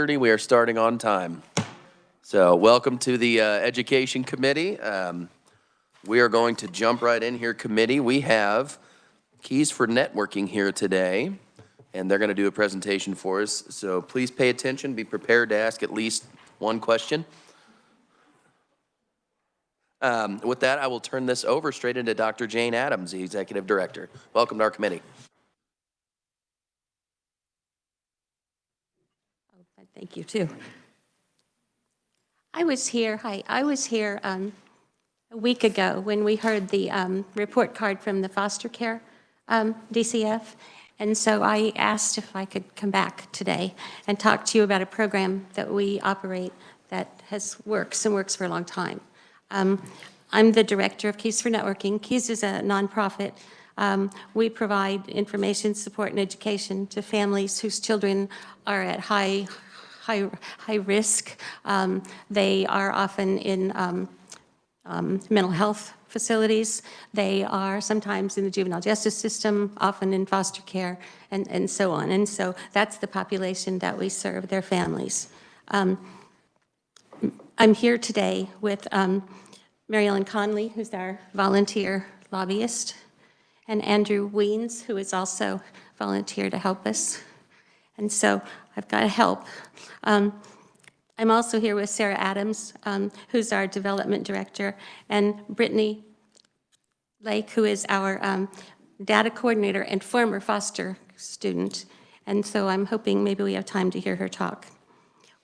We are starting on time. So welcome to the Education Committee. We are going to jump right in here, committee. We have Keys for Networking here today, and they're going to do a presentation for us. So please pay attention, be prepared to ask at least one question. With that, I will turn this over straight into Dr. Jane Adams, the Executive Director. Welcome to our committee. Thank you, too. I was here a week ago when we heard the report card from the foster care DCF, and so I asked if I could come back today and talk to you about a program that we operate that works for a long time. I'm the director of Keys for Networking. Keys is a nonprofit. We provide information, support, and education to families whose children are at high risk. They are often in mental health facilities. They are sometimes in the juvenile justice system, often in foster care, and so on. And so that's the population that we serve, their families. I'm here today with Mary Ellen Conley, who's our volunteer lobbyist, and Andrew Weens, who is also volunteer to help us. And so I've got to help. I'm also here with Sarah Adams, who's our development director, and Brittany Lake, who is our data coordinator and former foster student. And so I'm hoping maybe we have time to hear her talk.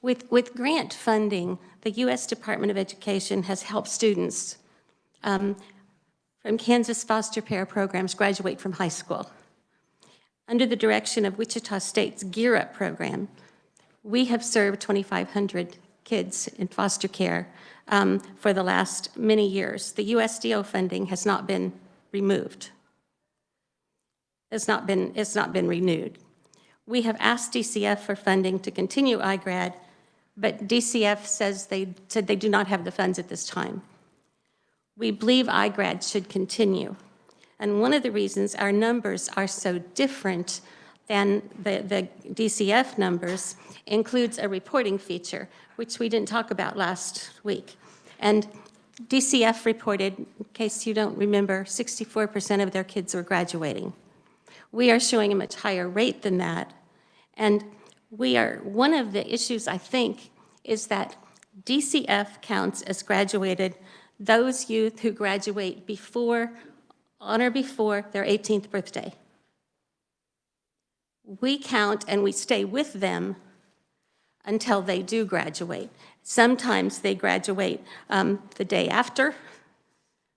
With grant funding, the U.S. Department of Education has helped students from Kansas foster care programs graduate from high school. Under the direction of Wichita State's Gear Up program, we have served 2,500 kids in foster care for the last many years. The USDO funding has not been removed. It's not been renewed. We have asked DCF for funding to continue iGrad, but DCF said they do not have the funds at this time. We believe iGrad should continue. And one of the reasons our numbers are so different than the DCF numbers includes a reporting feature, which we didn't talk about last week. And DCF reported, in case you don't remember, 64% of their kids were graduating. We are showing a much higher rate than that. And one of the issues, I think, is that DCF counts as graduated those youth who graduate on or before their 18th birthday. We count and we stay with them until they do graduate. Sometimes they graduate the day after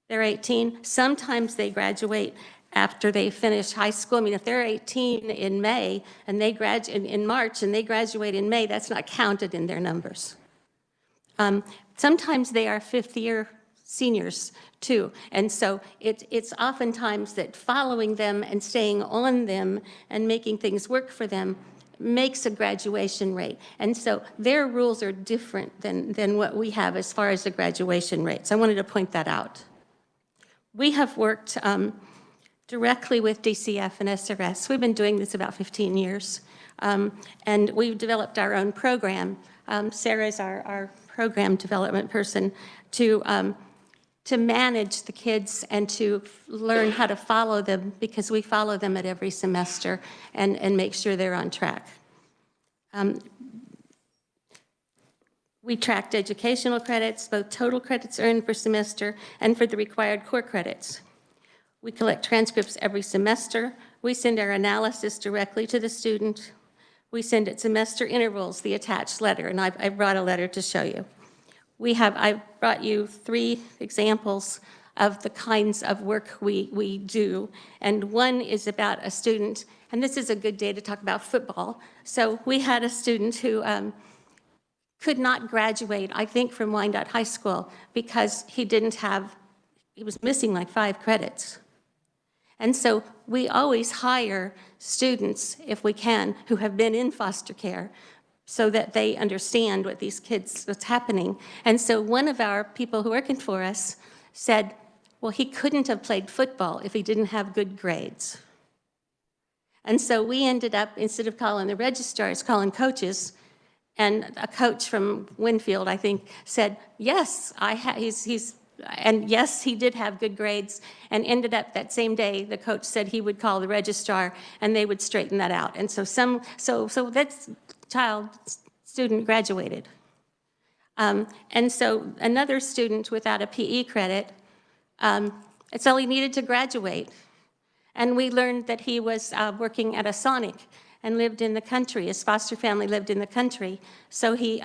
they're 18. Sometimes they graduate after they finish high school. I mean, if they're 18 in May and they graduate in March and they graduate in May, that's not counted in their numbers. Sometimes they are fifth-year seniors too, and so it's oftentimes that following them and staying on them and making things work for them makes a graduation rate. And so their rules are different than what we have as far as the graduation rates. I wanted to point that out. We have worked directly with DCF and SRS. We've been doing this about 15 years, and we've developed our own program. Sarah's our program development person to manage the kids and to learn how to follow them, because we follow them at every semester and make sure they're on track. We tracked educational credits, both total credits earned per semester and for the required core credits. We collect transcripts every semester. We send our analysis directly to the student. We send at semester intervals the attached letter, and I brought a letter to show you. I brought you 3 examples of the kinds of work we do, and one is about a student, and this is a good day to talk about football. So we had a student who could not graduate, I think, from Wyandotte High School because he was missing like 5 credits. And so we always hire students, if we can, who have been in foster care, so that they understand what's happening. And so one of our people who are working for us said, well, he couldn't have played football if he didn't have good grades. And so we ended up, instead of calling the registrars, calling coaches And a coach from Winfield, I think, said, yes, and yes, he did have good grades, and ended up that same day, the coach said he would call the registrar and they would straighten that out. And so that student graduated. And so another student without a PE credit, it's all he needed to graduate. And we learned that he was working at a Sonic and lived in the country. His foster family lived in the country. So he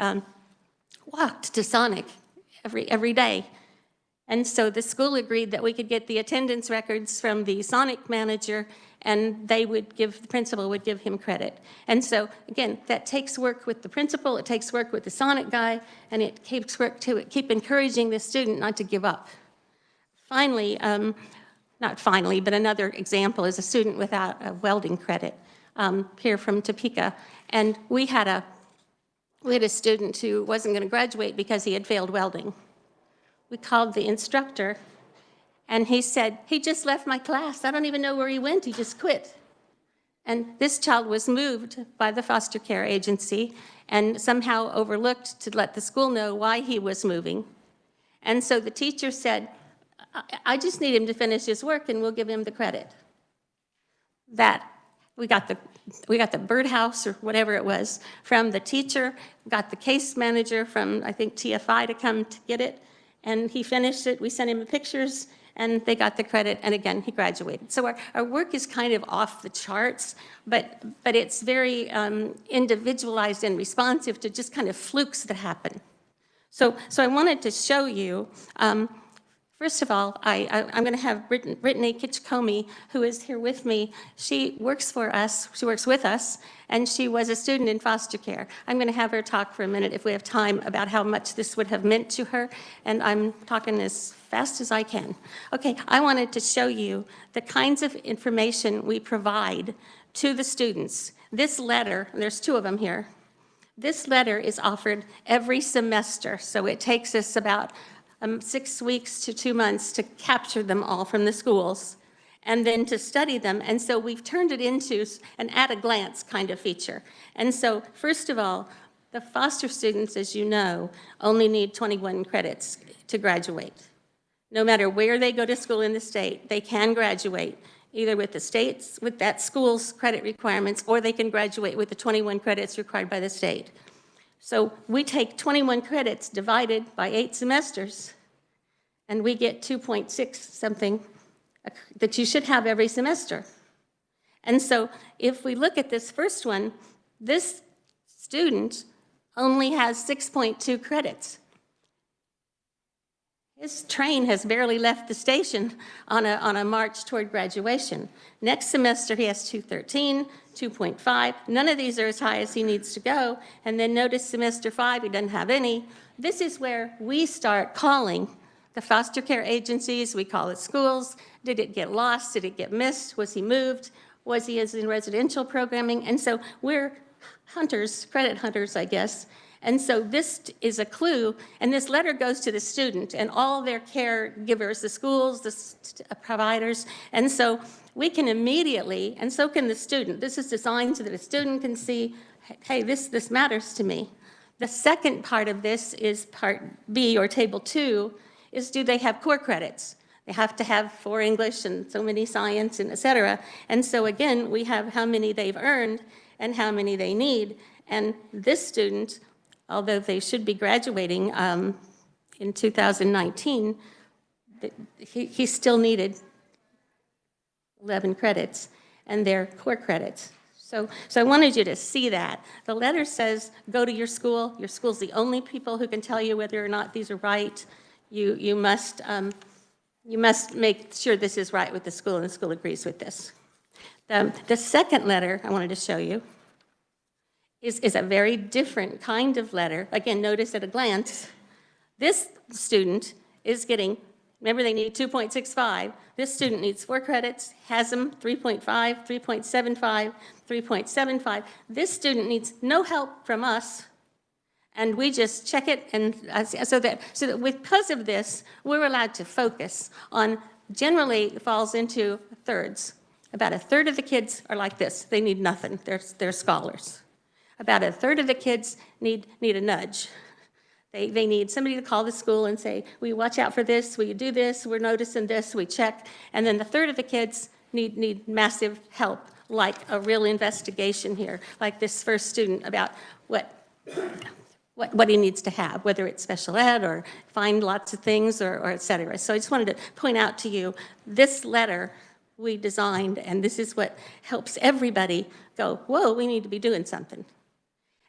walked to Sonic every day. And so the school agreed that we could get the attendance records from the Sonic manager, and the principal would give him credit. And so, again, that takes work with the principal, it takes work with the Sonic guy, and it takes work to keep encouraging the student not to give up. Finally, not finally, but another example is a student without a welding credit here from Topeka. And we had a student who wasn't going to graduate because he had failed welding. We called the instructor, and he said, he just left my class. I don't even know where he went. He just quit. And this child was moved by the foster care agency and somehow overlooked to let the school know why he was moving. And so the teacher said, I just need him to finish his work and we'll give him the credit. We got the birdhouse or whatever it was from the teacher, got the case manager from, I think, TFI to come to get it, and he finished it. We sent him the pictures, and they got the credit, and again, he graduated. So our work is kind of off the charts, but it's very individualized and responsive to just kind of flukes that happen. So I wanted to show you, first of all, I'm going to have Brittany Kitchcomey, who is here with me. She works for us, she works with us, and she was a student in foster care. I'm going to have her talk for a minute, if we have time, about how much this would have meant to her, and I'm talking as fast as I can. Okay, I wanted to show you the kinds of information we provide to the students. This letter, and there's two of them here, this letter is offered every semester, so it takes us about 6 weeks to 2 months to capture them all from the schools and then to study them. And so we've turned it into an at-a-glance kind of feature. And so, first of all, the foster students, as you know, only need 21 credits to graduate. No matter where they go to school in the state, they can graduate either with with that school's credit requirements, or they can graduate with the 21 credits required by the state. So we take 21 credits divided by 8 semesters, and we get 2.6 something that you should have every semester. And so if we look at this first one, this student only has 6.2 credits. His train has barely left the station on a march toward graduation. Next semester, he has 213, 2.5. None of these are as high as he needs to go. And then notice semester 5, he doesn't have any. This is where we start calling the foster care agencies. We call it schools. Did it get lost? Did it get missed? Was he moved? Was he in residential programming? And so we're hunters, credit hunters, I guess. And so this is a clue, and this letter goes to the student and all their caregivers, the schools, the providers, and so we can immediately, and so can the student. This is designed so that a student can see, hey, this matters to me. The second part of this is part B, or table 2, is do they have core credits? They have to have 4 English and so many science and et cetera. And so again, we have how many they've earned and how many they need. And this student, although they should be graduating in 2019, he still needed 11 credits, and they're core credits. So I wanted you to see that. The letter says, go to your school. Your school's the only people who can tell you whether or not these are right. You must make sure this is right with the school, and the school agrees with this. The second letter I wanted to show you is a very different kind of letter. Again, notice at a glance, this student is getting, remember they need 2.65. This student needs 4 credits, has them, 3.5, 3.75, 3.75. This student needs no help from us, and we just check it, and so that because of this, we're allowed to focus on, generally it falls into thirds. About a third of the kids are like this. They need nothing. They're scholars. About a third of the kids need a nudge. They need somebody to call the school and say, will you watch out for this? Will you do this? We're noticing this, we check. And then the third of the kids need massive help, like a real investigation here, like this first student about what he needs to have, whether it's special ed or find lots of things or et cetera. So I just wanted to point out to you, this letter we designed, and this is what helps everybody go, whoa, we need to be doing something.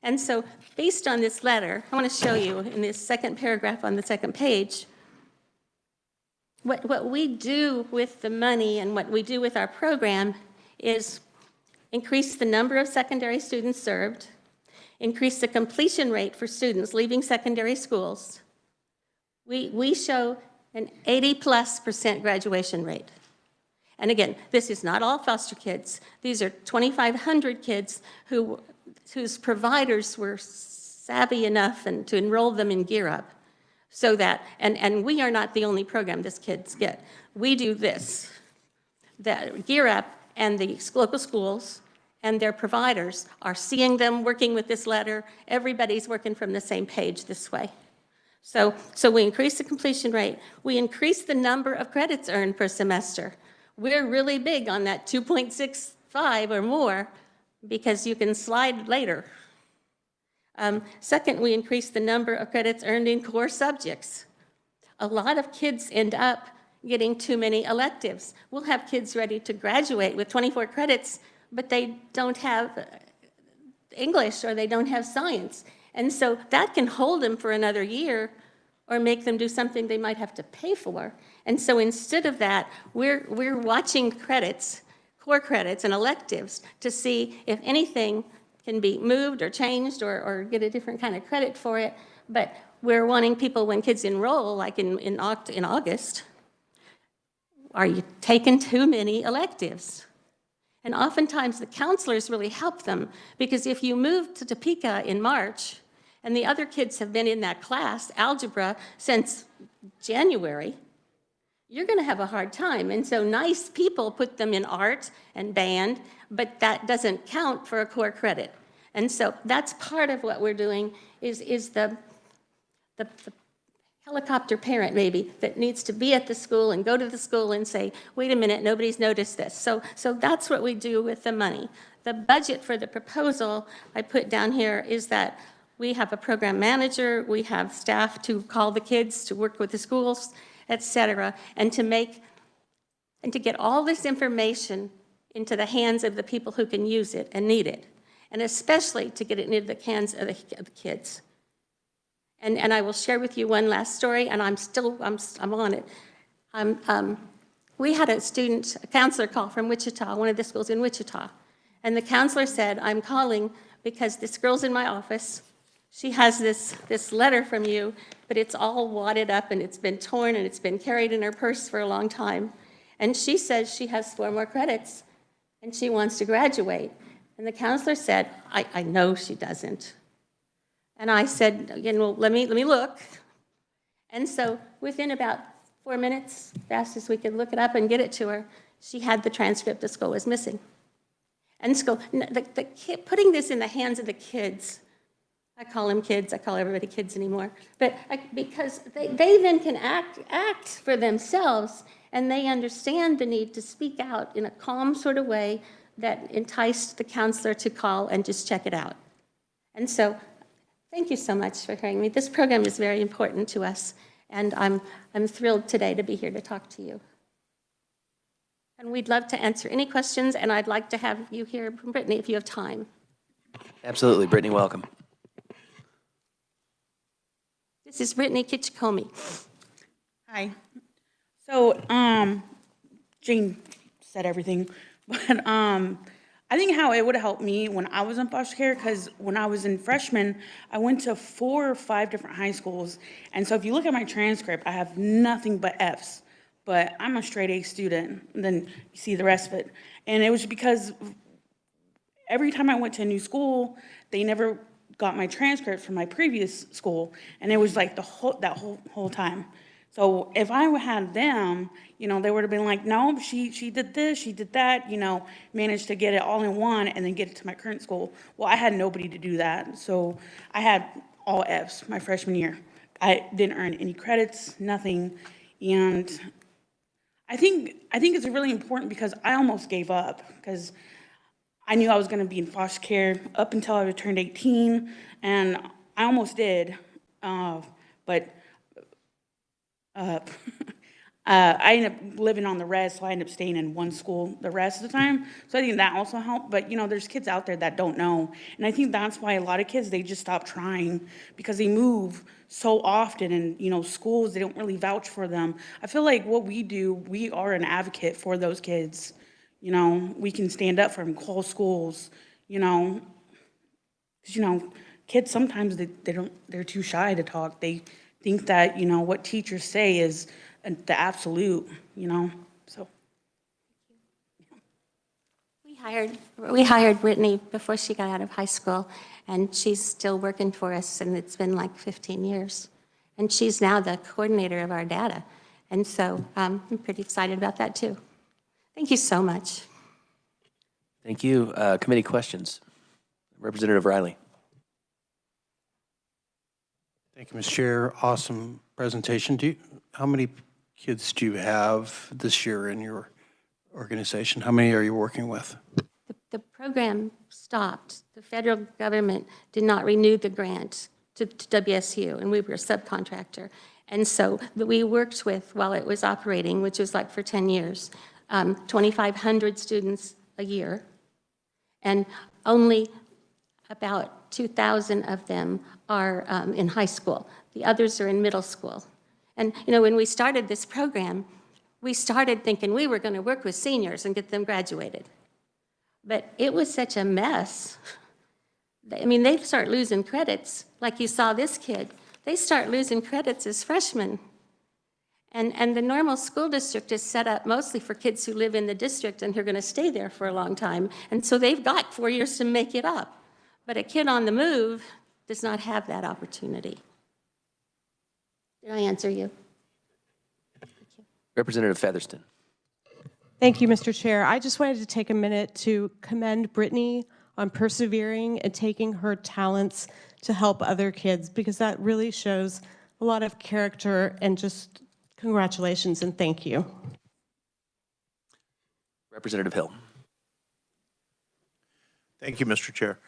And so based on this letter, I want to show you in this second paragraph on the second page, what we do with the money and what we do with our program is increase the number of secondary students served, increase the completion rate for students leaving secondary schools. We show an 80+% graduation rate. And again, this is not all foster kids. These are 2,500 kids whose providers were savvy enough to enroll them in Gear Up. So that, and we are not the only program these kids get. We do this, that Gear Up and the local schools and their providers are seeing them working with this letter. Everybody's working from the same page this way. So we increase the completion rate. We increase the number of credits earned per semester. We're really big on that 2.65 or more because you can slide later. Second, we increase the number of credits earned in core subjects. A lot of kids end up getting too many electives. We'll have kids ready to graduate with 24 credits, but they don't have English or they don't have science. And so that can hold them for another year or make them do something they might have to pay for. And so instead of that, we're watching credits, core credits and electives to see if anything can be moved or changed or get a different kind of credit for it. But we're wanting people, when kids enroll, like in August, are you taking too many electives? And oftentimes the counselors really help them, because if you move to Topeka in March and the other kids have been in that class, algebra, since January, you're going to have a hard time. And so nice people put them in art and band, but that doesn't count for a core credit. And so that's part of what we're doing is the helicopter parent maybe that needs to be at the school and go to the school and say, wait a minute, nobody's noticed this. So that's what we do with the money. The budget for the proposal I put down here is that we have a program manager, we have staff to call the kids, to work with the schools, et cetera, and to get all this information into the hands of the people who can use it and need it, and especially to get it into the hands of the kids. And I will share with you one last story, and I'm on it. We had a counselor call from Wichita, one of the schools in Wichita, and the counselor said, I'm calling because this girl's in my office. She has this letter from you, but it's all wadded up and it's been torn and it's been carried in her purse for a long time. And she says she has 4 more credits and she wants to graduate. And the counselor said, I know she doesn't. And I said, again, well, let me look. And so within about 4 minutes, fast as we could look it up and get it to her, she had the transcript the school was missing. And so putting this in the hands of the kids, I call them kids, I call everybody kids anymore, but because they then can act for themselves, and they understand the need to speak out in a calm sort of way that enticed the counselor to call and just check it out. And so thank you so much for hearing me. This program is very important to us, and I'm thrilled today to be here to talk to you. And we'd love to answer any questions, and I'd like to have you hear from Brittany if you have time. Absolutely. Brittany, welcome. This is Brittany Kitchikomi. Hi. So, Jane said everything, but I think how it would have helped me when I was in foster care, because when I was in freshman, I went to 4 or 5 different high schools, and so if you look at my transcript, I have nothing but Fs, but I'm a straight A student, and then you see the rest of it. And it was because every time I went to a new school, they never got my transcript from my previous school, and it was like that whole time. So if I had them, they would have been like, no, she did this, she did that, managed to get it all in one and then get it to my current school. Well, I had nobody to do that. So I had all Fs my freshman year. I didn't earn any credits, nothing. And I think it's really important because I almost gave up because I knew I was going to be in foster care up until I turned 18, and I almost did. But I ended up living on the res, so I ended up staying in one school the rest of the time. So I think that also helped. But there's kids out there that don't know, and I think that's why a lot of kids they just stop trying because they move so often, and schools they don't really vouch for them. I feel like what we do, we are an advocate for those kids. We can stand up for them, call schools. You know, 'cause, kids sometimes they're too shy to talk. They think that what teachers say is the absolute, so. We hired Brittany before she got out of high school, and she's still working for us, and it's been like 15 years. And she's now the coordinator of our data. And so I'm pretty excited about that too. Thank you so much. Thank you. Committee questions. Representative Riley. Thank you, Mr. Chair. Awesome presentation. How many kids do you have this year in your organization? How many are you working with? The program stopped. The federal government did not renew the grant to WSU, and we were a subcontractor. And so we worked with, while it was operating, which was like for 10 years, 2,500 students a year, and only about 2,000 of them are in high school. The others are in middle school. And when we started this program, we started thinking we were going to work with seniors and get them graduated. But it was such a mess. I mean, they start losing credits, like you saw this kid. They start losing credits as freshmen. And the normal school district is set up mostly for kids who live in the district and who are going to stay there for a long time. And so they've got 4 years to make it up. But a kid on the move does not have that opportunity. Did I answer you? Representative Featherston. Thank you, Mr. Chair. I just wanted to take a minute to commend Brittany on persevering and taking her talents to help other kids, because that really shows a lot of character, and just congratulations and thank you. Representative Hill. Thank you, Mr. Chair.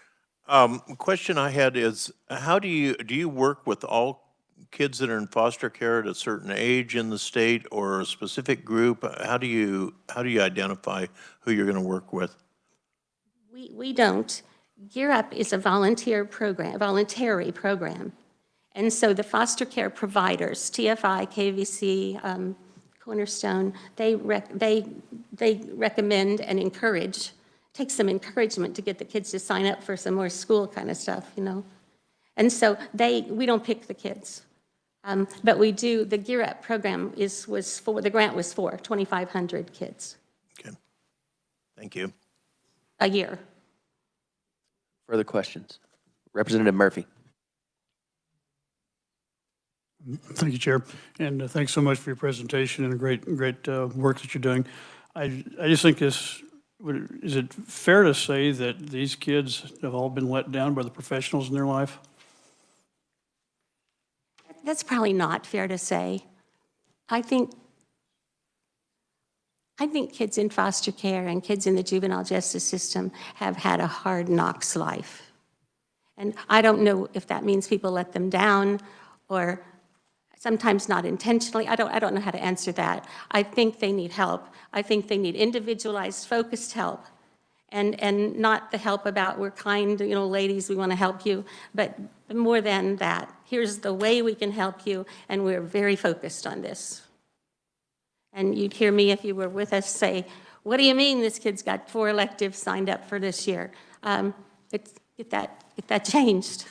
Question I had is, how do you work with all kids that are in foster care at a certain age in the state, or a specific group? How do you identify who you're going to work with? We don't. Gear Up is a voluntary program. And so the foster care providers, TFI, KVC, Cornerstone, they recommend and encourage, takes some encouragement to get the kids to sign up for some more school kind of stuff, And so we don't pick the kids. But we do, the Gear Up program the grant was for 2,500 kids. Okay, thank you. A year. Further questions? Representative Murphy. Thank you, Chair, and thanks so much for your presentation and the great work that you're doing. I just think is it fair to say that these kids have all been let down by the professionals in their life? That's probably not fair to say. I think kids in foster care and kids in the juvenile justice system have had a hard knocks life. And I don't know if that means people let them down, or sometimes not intentionally. I don't know how to answer that. I think they need help. I think they need individualized, focused help. And not the help about, we're kind, ladies, we want to help you, but more than that, here's the way we can help you, and we're very focused on this. And you'd hear me, if you were with us, say, what do you mean this kid's got 4 electives signed up for this year? Get that changed.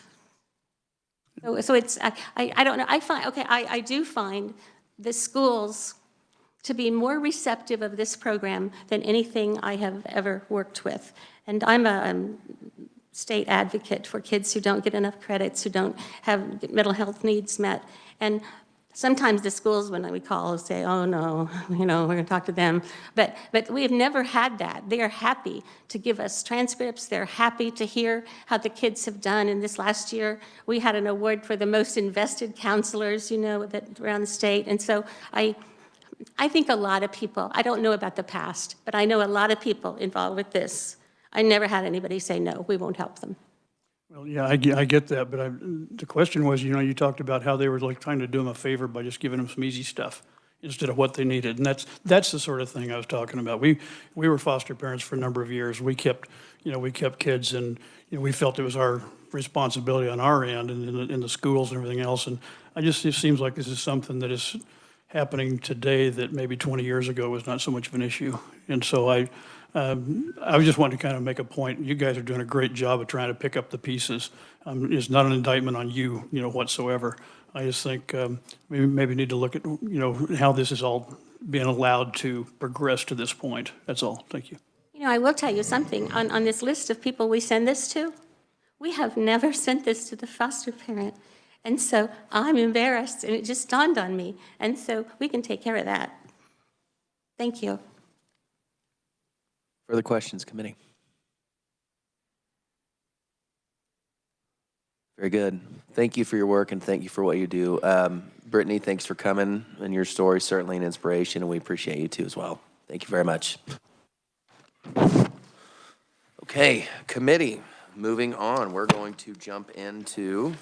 So it's, I don't know, I do find the schools to be more receptive of this program than anything I have ever worked with. And I'm a state advocate for kids who don't get enough credits, who don't have mental health needs met. And Sometimes the schools, when we call, say, oh, no, we're going to talk to them. But we have never had that. They are happy to give us transcripts. They're happy to hear how the kids have done. And this last year, we had an award for the most invested counselors, that around the state. And so I think a lot of people, I don't know about the past, but I know a lot of people involved with this. I never had anybody say, no, we won't help them. Well, yeah, I get that, but the question was, you talked about how they were like trying to do them a favor by just giving them some easy stuff instead of what they needed, and that's the sort of thing I was talking about. We were foster parents for a number of years. We kept kids, and we felt it was our responsibility on our end and in the schools and everything else. And it seems like this is something that is happening today that maybe 20 years ago was not so much of an issue. And so I just wanted to kind of make a point. You guys are doing a great job of trying to pick up the pieces. It's not an indictment on you, whatsoever. I just think we maybe need to look at, how this is all being allowed to progress to this point. That's all. Thank you. I will tell you something. On this list of people we send this to, we have never sent this to the foster parent. And so I'm embarrassed, and it just dawned on me. And so we can take care of that. Thank you. Further questions, committee? Very good. Thank you for your work, and thank you for what you do. Brittany, thanks for coming, and your story is certainly an inspiration, and we appreciate you too as well. Thank you very much. Okay, committee, moving on. We're going to jump into,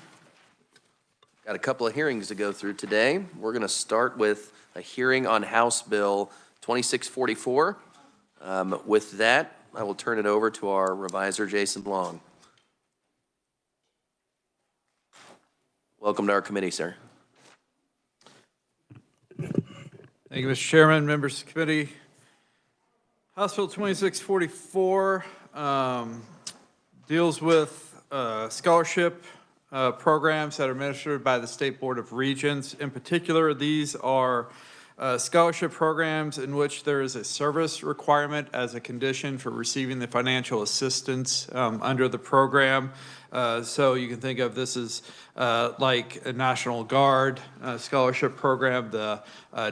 got a couple of hearings to go through today. We're going to start with a hearing on House Bill 2644. With that, I will turn it over to our reviser, Jason Long. Welcome to our committee, sir. Thank you, Mr. Chairman, members of the committee. House Bill 2644 deals with scholarship programs that are administered by the State Board of Regents. In particular, these are scholarship programs in which there is a service requirement as a condition for receiving the financial assistance under the program. So you can think of this as like a National Guard scholarship program, the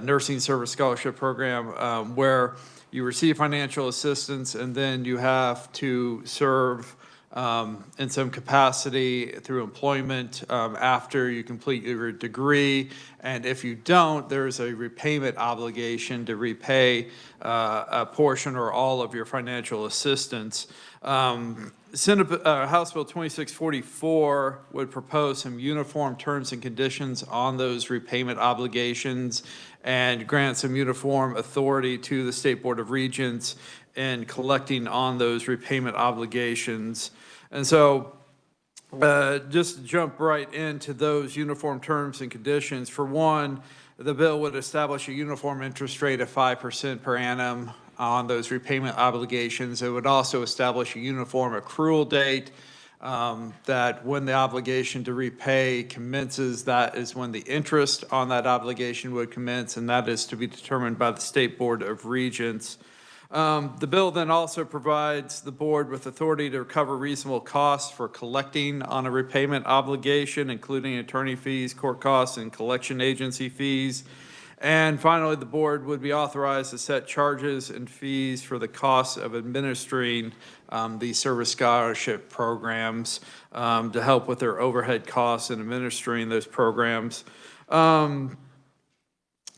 Nursing Service Scholarship Program, where you receive financial assistance and then you have to serve in some capacity through employment after you complete your degree. And if you don't, there's a repayment obligation to repay a portion or all of your financial assistance. House Bill 2644 would propose some uniform terms and conditions on those repayment obligations and grant some uniform authority to the State Board of Regents in collecting on those repayment obligations. And so just to jump right into those uniform terms and conditions, for one, the bill would establish a uniform interest rate of 5% per annum on those repayment obligations. It would also establish a uniform accrual date that when the obligation to repay commences, that is when the interest on that obligation would commence, and that is to be determined by the State Board of Regents. The bill then also provides the board with authority to recover reasonable costs for collecting on a repayment obligation, including attorney fees, court costs, and collection agency fees. And finally, the board would be authorized to set charges and fees for the costs of administering these service scholarship programs to help with their overhead costs in administering those programs.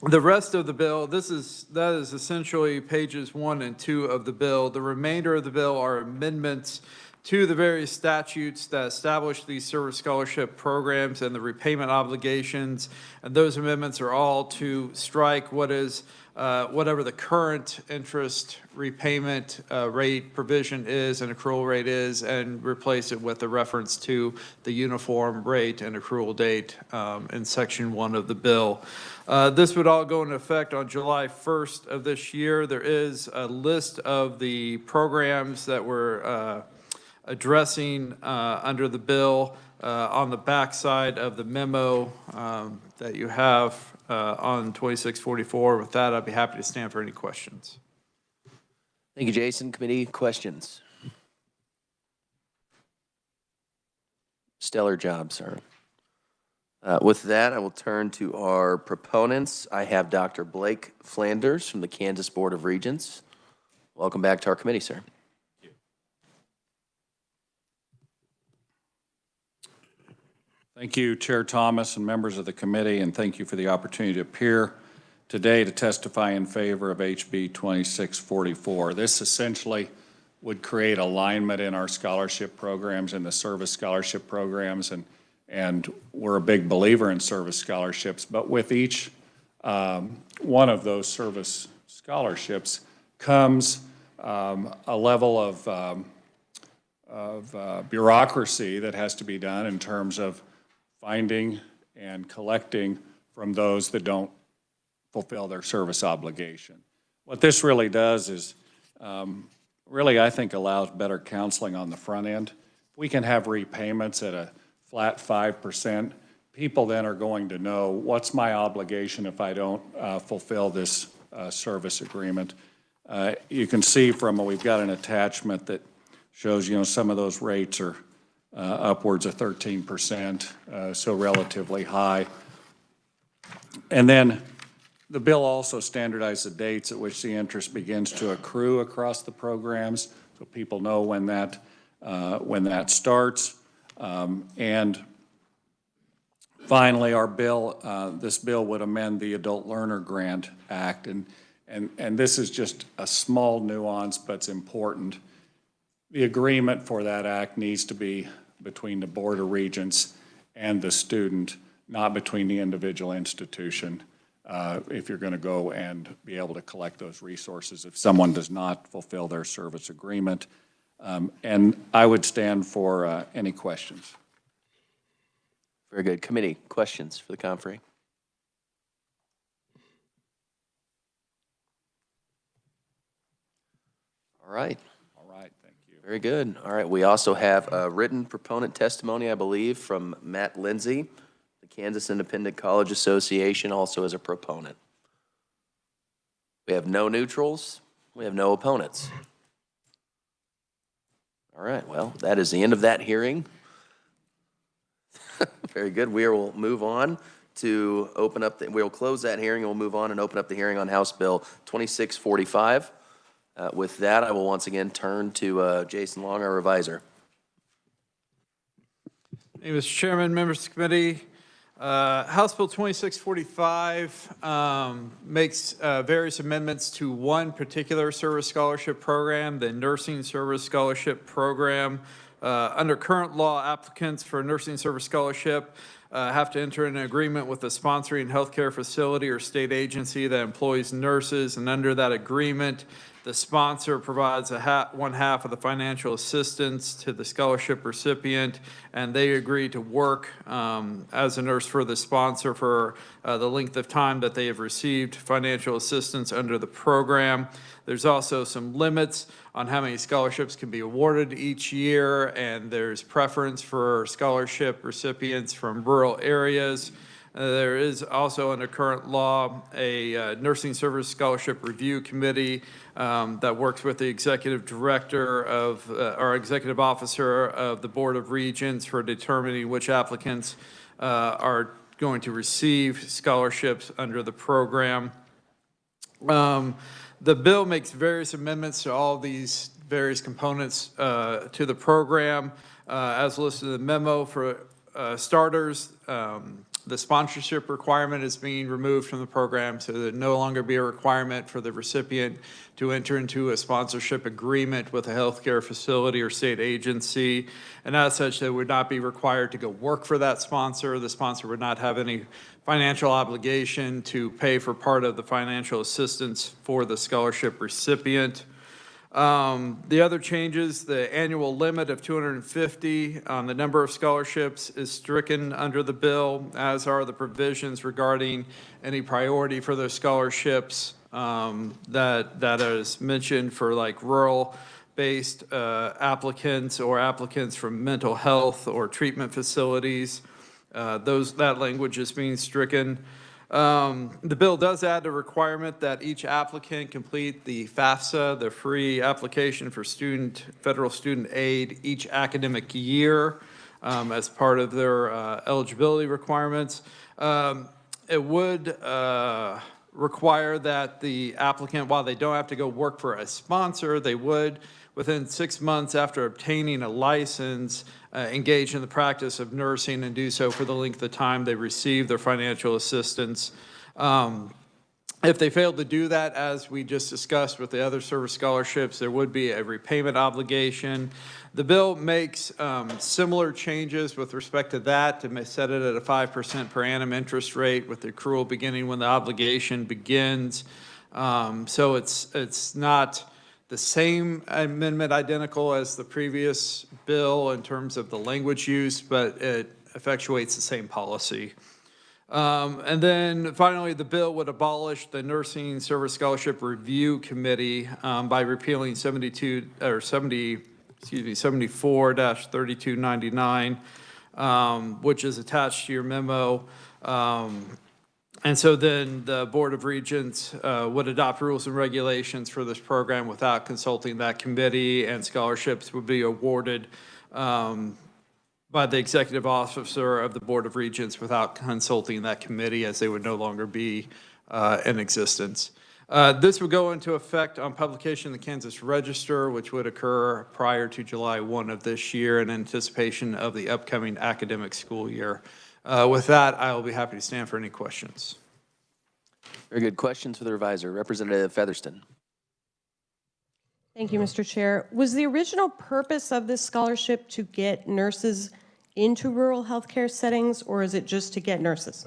The rest of the bill, that is essentially pages 1 and 2 of the bill. The remainder of the bill are amendments to the various statutes that establish these service scholarship programs and the repayment obligations. And those amendments are all to strike what is whatever the current interest repayment rate provision is and accrual rate is, and replace it with a reference to the uniform rate and accrual date in section 1 of the bill. This would all go into effect on July 1st of this year. There is a list of the programs that we're addressing under the bill on the backside of the memo that you have on 2644. With that, I'd be happy to stand for any questions. Thank you, Jason. Committee questions? Stellar job, sir. With that, I will turn to our proponents. I have Dr. Blake Flanders from the Kansas Board of Regents. Welcome back to our committee, sir. Thank you, Chair Thomas and members of the committee, and thank you for the opportunity to appear today to testify in favor of HB 2644. This essentially would create alignment in our scholarship programs and the service scholarship programs, and we're a big believer in service scholarships, but with each one of those service scholarships comes a level of bureaucracy that has to be done in terms of finding and collecting from those that don't fulfill their service obligation. What this really does is really, I think, allows better counseling on the front end. If we can have repayments at a flat 5%, people then are going to know what's my obligation if I don't fulfill this service agreement. You can see we've got an attachment that shows, some of those rates are upwards of 13%, so relatively high. And then the bill also standardized the dates at which the interest begins to accrue across the programs, so people know when that starts. And finally, this bill would amend the Adult Learner Grant Act, and this is just a small nuance, but it's important. The agreement for that act needs to be between the Board of Regents and the student, not between the individual institution, if you're going to go and be able to collect those resources if someone does not fulfill their service agreement. And I would stand for any questions. Very good. Committee, questions for the conferee? All right. Very good. All right, we also have a written proponent testimony, I believe, from Matt Lindsay, the Kansas Independent College Association, also as a proponent. We have no neutrals. We have no opponents. All right, well, that is the end of that hearing. Very good. We will move on to we'll close that hearing and we'll move on and open up the hearing on House Bill 2645. With that, I will once again turn to Jason Long, our reviser. Hey, Mr. Chairman, members of the committee, House Bill 2645 makes various amendments to one particular service scholarship program, the Nursing Service Scholarship Program. Under current law, applicants for a nursing service scholarship have to enter an agreement with a sponsoring healthcare facility or state agency that employs nurses, and under that agreement, the sponsor provides one half of the financial assistance to the scholarship recipient, and they agree to work as a nurse for the sponsor for the length of time that they have received financial assistance under the program. There's also some limits on how many scholarships can be awarded each year, and there's preference for scholarship recipients from rural areas. There is also, under current law, a Nursing Service Scholarship Review Committee that works with the executive director of, or executive officer of the Board of Regents for determining which applicants are going to receive scholarships under the program. The bill makes various amendments to all these various components to the program. As listed in the memo, for starters, the sponsorship requirement is being removed from the program, so there no longer be a requirement for the recipient to enter into a sponsorship agreement with a healthcare facility or state agency. And as such, they would not be required to go work for that sponsor. The sponsor would not have any financial obligation to pay for part of the financial assistance for the scholarship recipient. The other changes, the annual limit of 250 on the number of scholarships is stricken under the bill, as are the provisions regarding any priority for those scholarships that is mentioned for like rural-based applicants or applicants from mental health or treatment facilities. That language is being stricken. The bill does add a requirement that each applicant complete the FAFSA, the free application for federal student aid, each academic year. as part of their eligibility requirements. It would require that the applicant, while they don't have to go work for a sponsor, they would, within 6 months after obtaining a license, engage in the practice of nursing and do so for the length of time they receive their financial assistance. If they failed to do that, as we just discussed with the other service scholarships, there would be a repayment obligation. The bill makes similar changes with respect to that to set it at a 5% per annum interest rate with the accrual beginning when the obligation begins. So it's not the same amendment identical as the previous bill in terms of the language used, but it effectuates the same policy. And then finally, the bill would abolish the Nursing Service Scholarship Review Committee by repealing 74-3299, which is attached to your memo. And so then the Board of Regents would adopt rules and regulations for this program without consulting that committee, and scholarships would be awarded by the executive officer of the Board of Regents without consulting that committee, as they would no longer be in existence. This would go into effect on publication in the Kansas Register, which would occur prior to July 1 of this year in anticipation of the upcoming academic school year. With that, I will be happy to stand for any questions. Very good. Questions for the revisor. Representative Featherston. Thank you, Mr. Chair. Was the original purpose of this scholarship to get nurses into rural healthcare settings, or is it just to get nurses?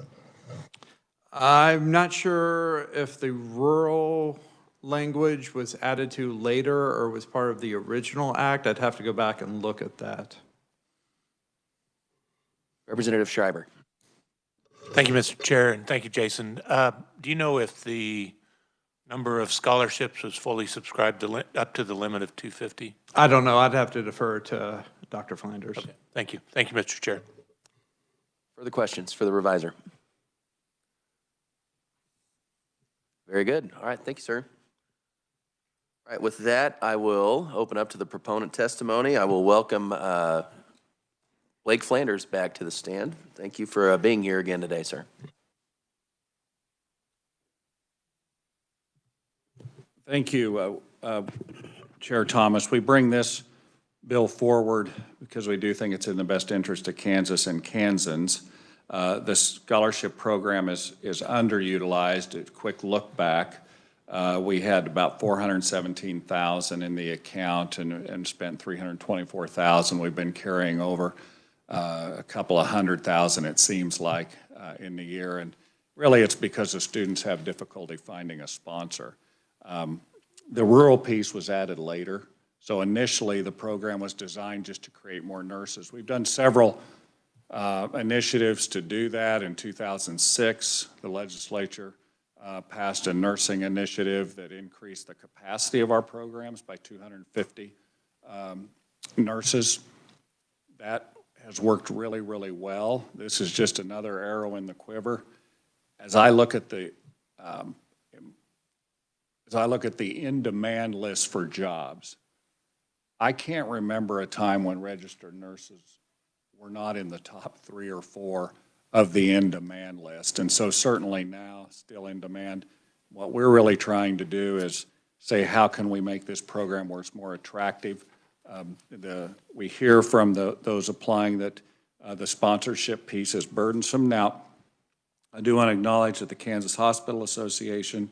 I'm not sure if the rural language was added to later or was part of the original act. I'd have to go back and look at that. Representative Schreiber. Thank you, Mr. Chair, and thank you, Jason. Do you know if the number of scholarships was fully subscribed to up to the limit of 250? I don't know. I'd have to defer to Dr. Flanders. Okay. Thank you. Thank you, Mr. Chair. Further questions for the revisor? Very good. All right. Thank you, sir. All right. With that, I will open up to the proponent testimony. I will welcome Blake Flanders back to the stand. Thank you for being here again today, sir. Thank you, Chair Thomas. We bring this bill forward because we do think it's in the best interest of Kansas and Kansans. The scholarship program is underutilized. A quick look back, we had about $417,000 in the account and spent $324,000. We've been carrying over a couple of $100,000, it seems like, in the year. And really, it's because the students have difficulty finding a sponsor. The rural piece was added later. So initially, the program was designed just to create more nurses. We've done several initiatives to do that. In 2006, the legislature passed a nursing initiative that increased the capacity of our programs by 250 nurses. That has worked really, really well. This is just another arrow in the quiver. As I look at the in-demand list for jobs, I can't remember a time when registered nurses were not in the top 3 or 4 of the in-demand list. And so certainly now, still in demand, what we're really trying to do is say, how can we make this program where it's more attractive? We hear from those applying that the sponsorship piece is burdensome. Now, I do want to acknowledge that the Kansas Hospital Association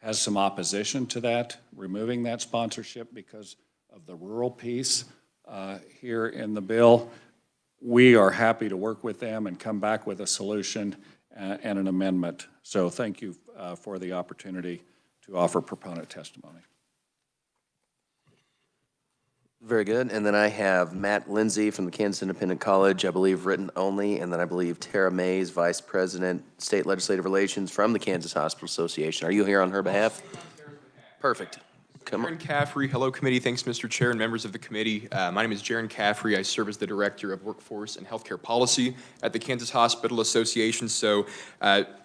has some opposition to that, removing that sponsorship because of the rural piece here in the bill. We are happy to work with them and come back with a solution and an amendment. So thank you for the opportunity to offer proponent testimony. Very good. And then I have Matt Lindsay from the Kansas Independent College, I believe written only, and then I believe Tara Mays, Vice President, State Legislative Relations from the Kansas Hospital Association. Are you here on her behalf? Perfect. Come on. Jaron Caffrey, hello committee, thanks Mr. Chair and members of the committee. My name is Jaron Caffrey. I serve as the Director of Workforce and Healthcare Policy at the Kansas Hospital Association. So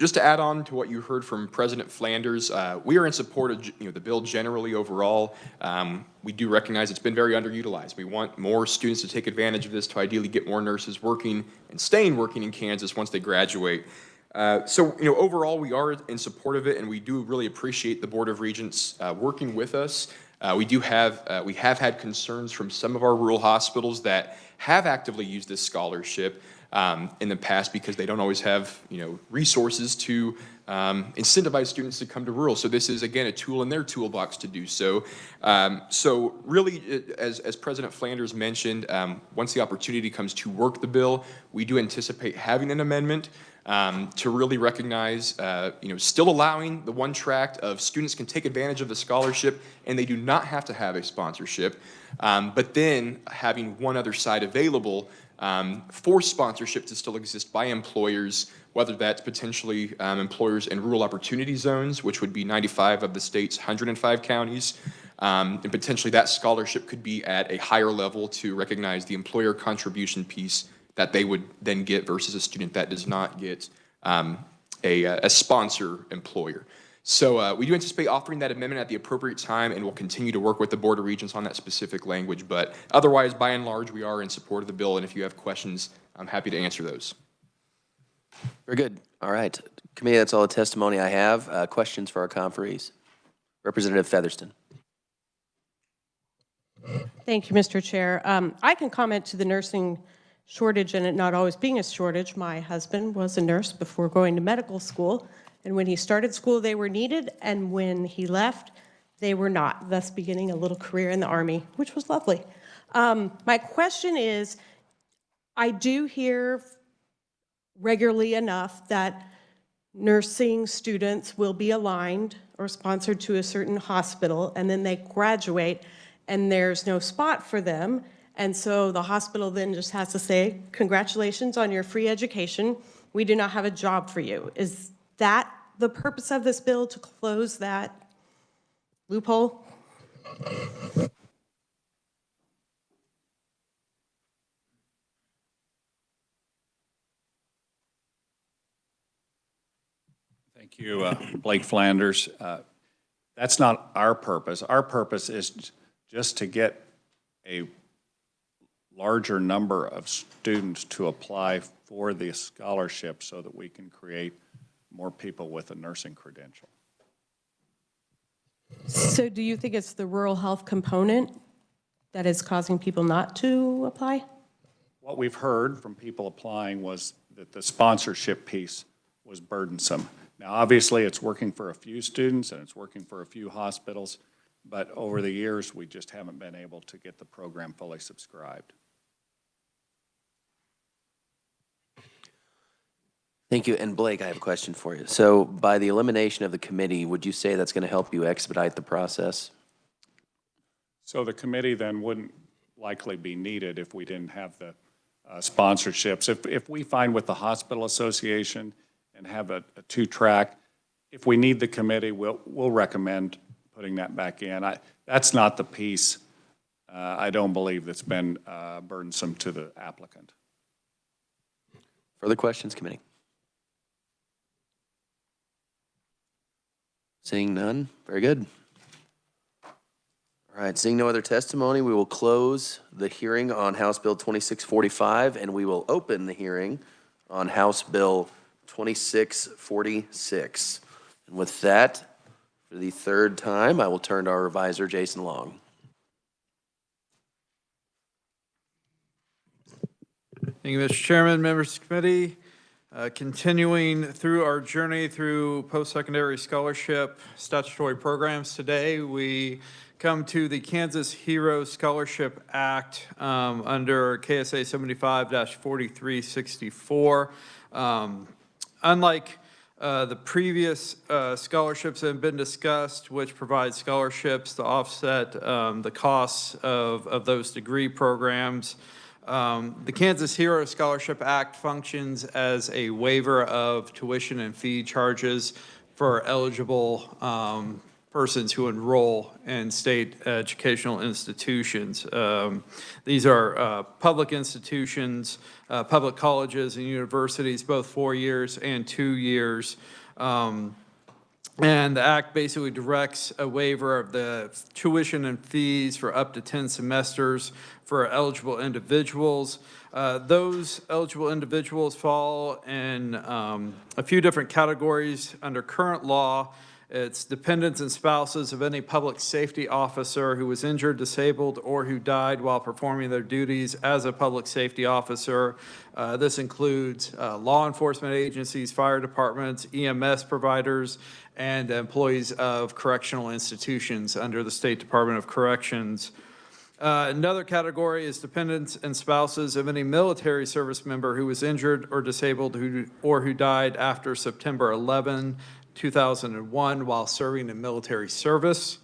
just to add on to what you heard from President Flanders, we are in support of the bill generally overall. We do recognize it's been very underutilized. We want more students to take advantage of this to ideally get more nurses working and staying working in Kansas once they graduate. So, overall, we are in support of it, and we do really appreciate the Board of Regents working with us. We have had concerns from some of our rural hospitals that have actively used this scholarship in the past because they don't always have, resources to incentivize students to come to rural. So this is, again, a tool in their toolbox to do so. So really, as President Flanders mentioned, once the opportunity comes to work the bill, we do anticipate having an amendment to really recognize, still allowing the one track of students can take advantage of the scholarship and they do not have to have a sponsorship, but then having one other side available for sponsorship to still exist by employers, whether that's potentially employers in rural opportunity zones, which would be 95 of the state's 105 counties, and potentially that scholarship could be at a higher level to recognize the employer contribution piece that they would then get versus a student that does not get a sponsor employer. So we do anticipate offering that amendment at the appropriate time, and we'll continue to work with the Board of Regents on that specific language. But otherwise, by and large, we are in support of the bill, and if you have questions, I'm happy to answer those. Very good. All right. Committee, that's all the testimony I have. Questions for our conferees? Representative Featherston. Thank you, Mr. Chair. I can comment to the nursing shortage and it not always being a shortage. My husband was a nurse before going to medical school, and when he started school, they were needed, and when he left, they were not, thus beginning a little career in the Army, which was lovely. My question is, I do hear regularly enough that nursing students will be aligned or sponsored to a certain hospital, and then they graduate, and there's no spot for them. And so the hospital then just has to say, congratulations on your free education. We do not have a job for you. Is that the purpose of this bill, to close that loophole? Thank you, Blake Flanders. That's not our purpose. Our purpose is just to get a larger number of students to apply for the scholarship so that we can create more people with a nursing credential. So do you think it's the rural health component that is causing people not to apply? What we've heard from people applying was that the sponsorship piece was burdensome. Now, obviously, it's working for a few students and it's working for a few hospitals, but over the years, we just haven't been able to get the program fully subscribed. Thank you. And Blake, I have a question for you. So by the elimination of the committee, would you say that's going to help you expedite the process? So the committee then wouldn't likely be needed if we didn't have the sponsorships. If we find with the hospital association and have a two-track, if we need the committee, we'll recommend putting that back in. That's not the piece, I don't believe, that's been burdensome to the applicant. Further questions, committee? Seeing none, very good. All right, seeing no other testimony, we will close the hearing on House Bill 2645, and we will open the hearing on House Bill 2646. And with that, for the third time, I will turn to our reviser, Jason Long. Thank you, Mr. Chairman, members of the committee. Continuing through our journey through post-secondary scholarship statutory programs today, we come to the Kansas Hero Scholarship Act under KSA 75-4364. Unlike the previous scholarships that have been discussed, which provide scholarships to offset the costs of those degree programs, the Kansas Hero Scholarship Act functions as a waiver of tuition and fee charges for eligible persons who enroll in state educational institutions. These are public institutions, public colleges and universities, both 4 years and 2 years. And the act basically directs a waiver of the tuition and fees for up to 10 semesters for eligible individuals. Those eligible individuals fall in a few different categories under current law. It's dependents and spouses of any public safety officer who was injured, disabled, or who died while performing their duties as a public safety officer. This includes law enforcement agencies, fire departments, EMS providers, and employees of correctional institutions under the State Department of Corrections. Another category is dependents and spouses of any military service member who was injured or disabled or who died after September 11, 2001 while serving in military service.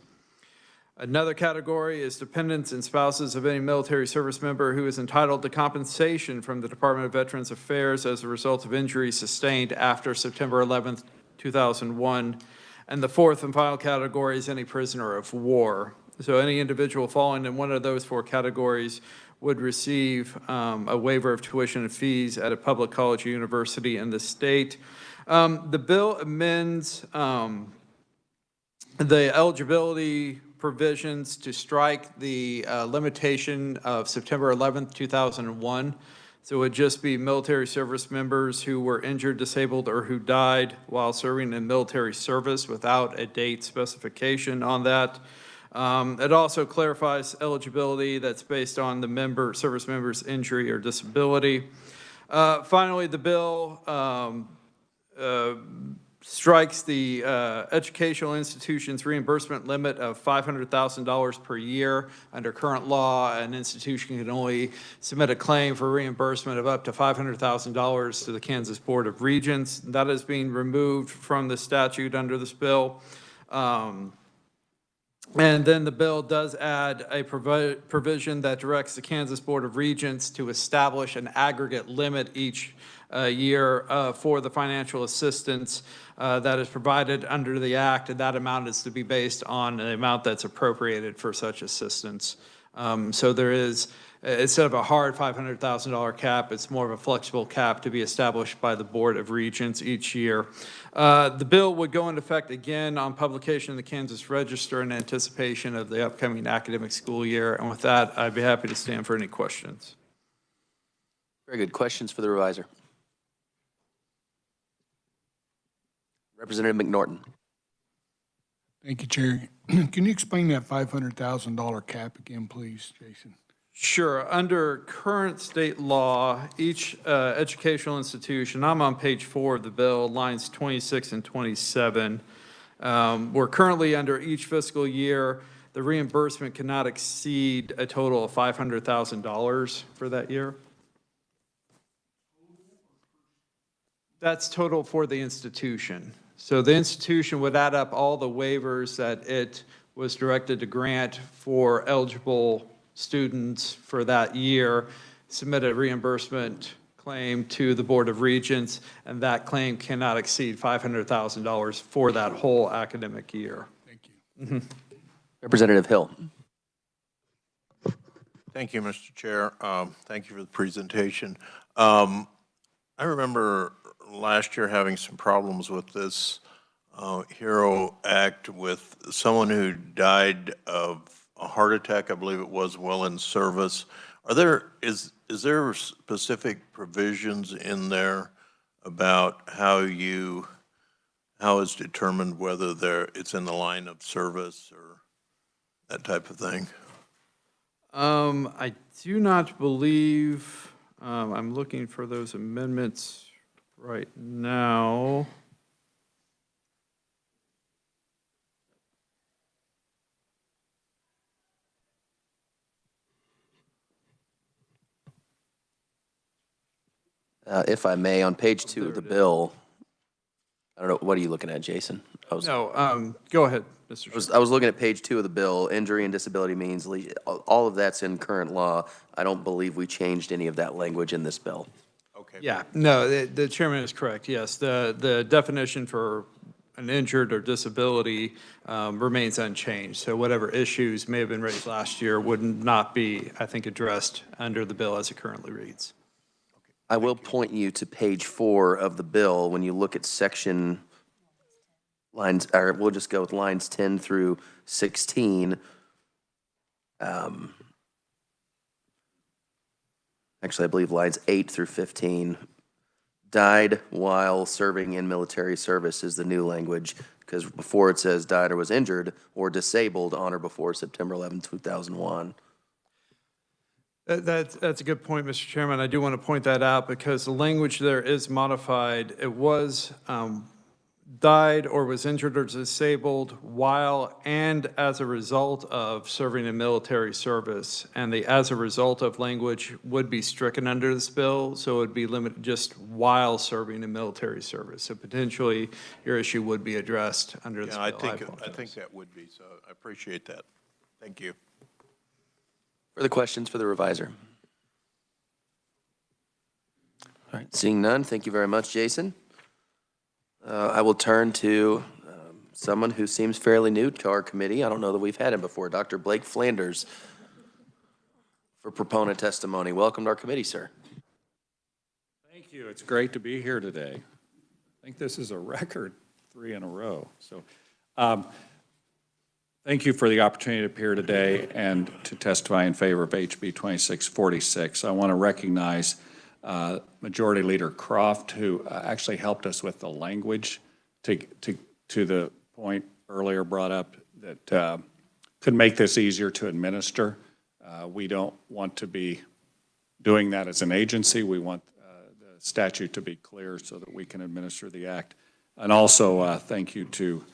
Another category is dependents and spouses of any military service member who is entitled to compensation from the Department of Veterans Affairs as a result of injuries sustained after September 11th, 2001. And the fourth and final category is any prisoner of war. So any individual falling in one of those four categories would receive a waiver of tuition and fees at a public college or university in the state. The bill amends the eligibility provisions to strike the limitation of September 11th, 2001. So it would just be military service members who were injured, disabled, or who died while serving in military service without a date specification on that. It also clarifies eligibility that's based on the service member's injury or disability. Finally, the bill strikes the educational institution's reimbursement limit of $500,000 per year. Under current law, an institution can only submit a claim for reimbursement of up to $500,000 to the Kansas Board of Regents. That is being removed from the statute under this bill. And then the bill does add a provision that directs the Kansas Board of Regents to establish an aggregate limit each year for the financial assistance that is provided under the act, and that amount is to be based on the amount that's appropriated for such assistance. So there is, instead of a hard $500,000 cap, it's more of a flexible cap to be established by the Board of Regents each year. The bill would go into effect again on publication in the Kansas Register in anticipation of the upcoming academic school year. And with that, I'd be happy to stand for any questions. Very good. Questions for the reviser? Representative McNorton. Thank you, Chair. Can you explain that $500,000 cap again, please, Jason? Sure. Under current state law, each educational institution, I'm on page 4 of the bill, lines 26 and 27. We're currently under each fiscal year, the reimbursement cannot exceed a total of $500,000 for that year. That's total for the institution. So the institution would add up all the waivers that it was directed to grant for eligible students for that year, submit a reimbursement claim to the Board of Regents, and that claim cannot exceed $500,000 for that whole academic year. Thank you. Representative Hill. Thank you, Mr. Chair. Thank you for the presentation. I remember last year having some problems with this HERO Act with someone who died of a heart attack, I believe it was, while in service. Is there specific provisions in there about how it's determined whether it's in the line of service or that type of thing? I do not believe, I'm looking for those amendments right now. If I may, on page 2 of the bill, I don't know, what are you looking at, Jason? Go ahead, Mr. Chair. I was looking at page 2 of the bill, injury and disability means, all of that's in current law. I don't believe we changed any of that language in this bill. Okay. Yeah, no, the chairman is correct, yes. The definition for an injured or disability remains unchanged. So whatever issues may have been raised last year would not be, I think, addressed under the bill as it currently reads. I will point you to page 4 of the bill. When you look at section lines, or we'll just go with lines 10 through 16. Actually, I believe lines 8 through 15. Died while serving in military service is the new language, because before it says died or was injured or disabled on or before September 11, 2001. That's a good point, Mr. Chairman. I do want to point that out because the language there is modified. It was died or was injured or disabled while and as a result of serving in military service. And the as a result of language would be stricken under this bill, so it would be limited just while serving in military service. So potentially your issue would be addressed under this bill. I think that would be, so I appreciate that. Thank you. Further questions for the reviser? All right, seeing none, thank you very much, Jason. I will turn to someone who seems fairly new to our committee. I don't know that we've had him before, Dr. Blake Flanders, for proponent testimony. Welcome to our committee, sir. Thank you. It's great to be here today. I think this is a record 3 in a row. So thank you for the opportunity to appear today and to testify in favor of HB 2646. I want to recognize Majority Leader Croft, who actually helped us with the language to the point earlier brought up that could make this easier to administer. We don't want to be doing that as an agency. We want the statute to be clear so that we can administer the act. And also thank you to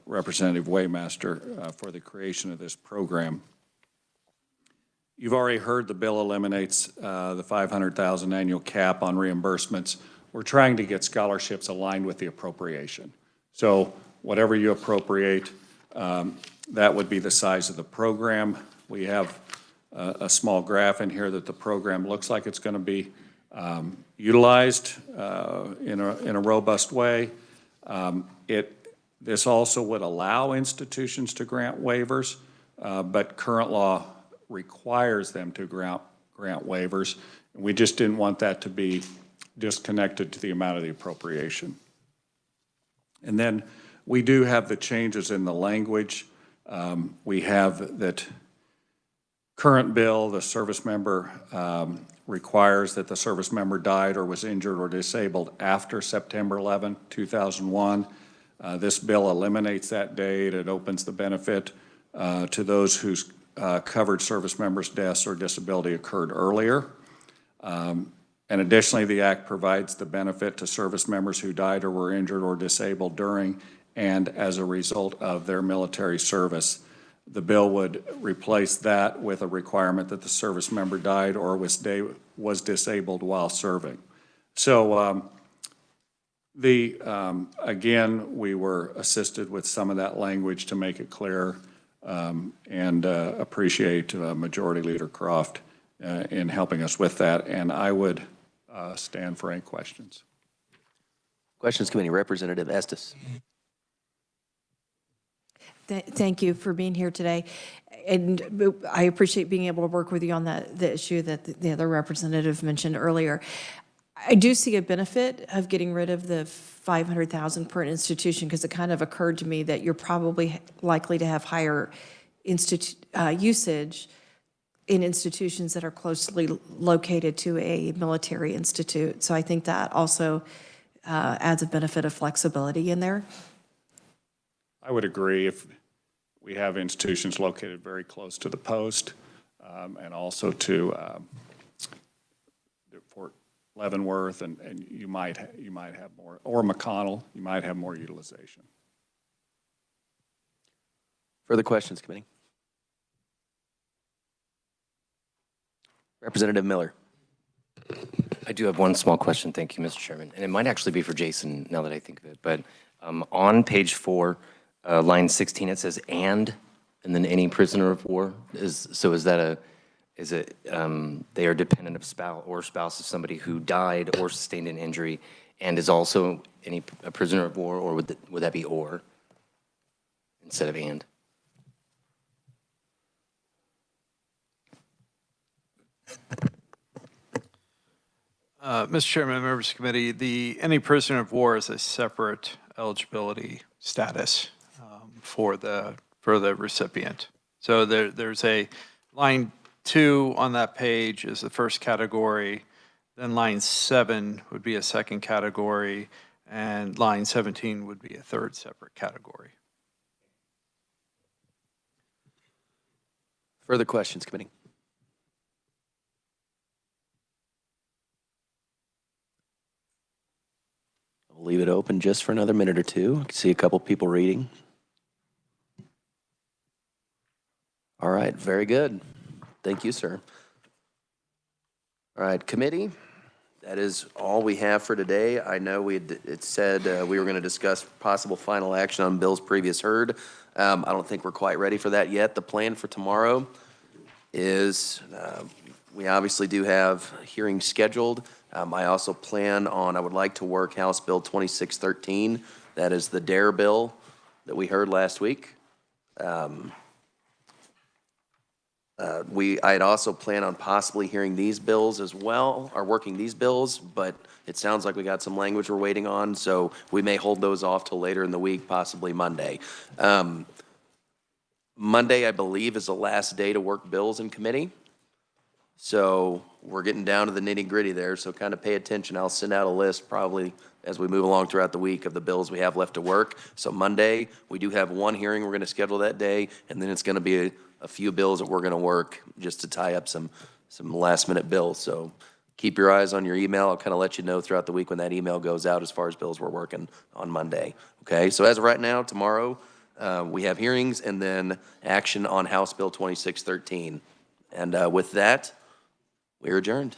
Representative Waymaster for the creation of this program. You've already heard the bill eliminates the $500,000 annual cap on reimbursements. We're trying to get scholarships aligned with the appropriation. So whatever you appropriate, that would be the size of the program. We have a small graph in here that the program looks like it's going to be utilized in a robust way. This also would allow institutions to grant waivers, but current law requires them to grant waivers. And we just didn't want that to be disconnected to the amount of the appropriation. And then we do have the changes in the language. We have that current bill, the service member requires that the service member died or was injured or disabled after September 11, 2001. This bill eliminates that date. It opens the benefit to those whose covered service members' deaths or disability occurred earlier. And additionally, the Act provides the benefit to service members who died or were injured or disabled during and as a result of their military service. The bill would replace that with a requirement that the service member died or was disabled while serving. So again, we were assisted with some of that language to make it clear, and appreciate Majority Leader Croft in helping us with that. And I would stand for any questions. Questions Committee, Representative Estes. Thank you for being here today. And I appreciate being able to work with you on the issue that the other representative mentioned earlier. I do see a benefit of getting rid of the $500,000 per institution, because it kind of occurred to me that you're probably likely to have higher usage in institutions that are closely located to a military institute. So I think that also adds a benefit of flexibility in there. I would agree. If we have institutions located very close to the post, and also to Fort Leavenworth, and you might have more, or McConnell, you might have more utilization. Further questions, Committee? Representative Miller. I do have one small question. Thank you, Mr. Chairman. And it might actually be for Jason now that I think of it. But on page 4, line 16, it says and then any prisoner of war. Is it they are dependent of spouse of somebody who died or sustained an injury and is also any a prisoner of war, or would that be or instead of and? Mr. Chairman, members of the committee, any prisoner of war is a separate eligibility status for the recipient. So there's a line 2 on that page is the first category, then line 7 would be a second category, and line 17 would be a third separate category. Further questions, committee? We'll leave it open just for another minute or two. I can see a couple people reading. All right, very good. Thank you, sir. All right, committee, that is all we have for today. I know it said we were going to discuss possible final action on bills previous heard. I don't think we're quite ready for that yet. The plan for tomorrow is we obviously do have hearings scheduled. I also plan on, I would like to work House Bill 2613. That is the DARE bill that we heard last week. I'd also plan on possibly hearing these bills as well, or working these bills, but it sounds like we got some language we're waiting on, so we may hold those off till later in the week, possibly Monday. Monday, I believe, is the last day to work bills in committee. So we're getting down to the nitty gritty there, so kind of pay attention. I'll send out a list probably as we move along throughout the week of the bills we have left to work. So Monday, we do have one hearing we're going to schedule that day, and then it's going to be a few bills that we're going to work just to tie up some last minute bills. So keep your eyes on your email. I'll kind of let you know throughout the week when that email goes out as far as bills we're working on Monday. Okay, so as of right now, tomorrow, we have hearings and then action on House Bill 2613. And with that, we're adjourned.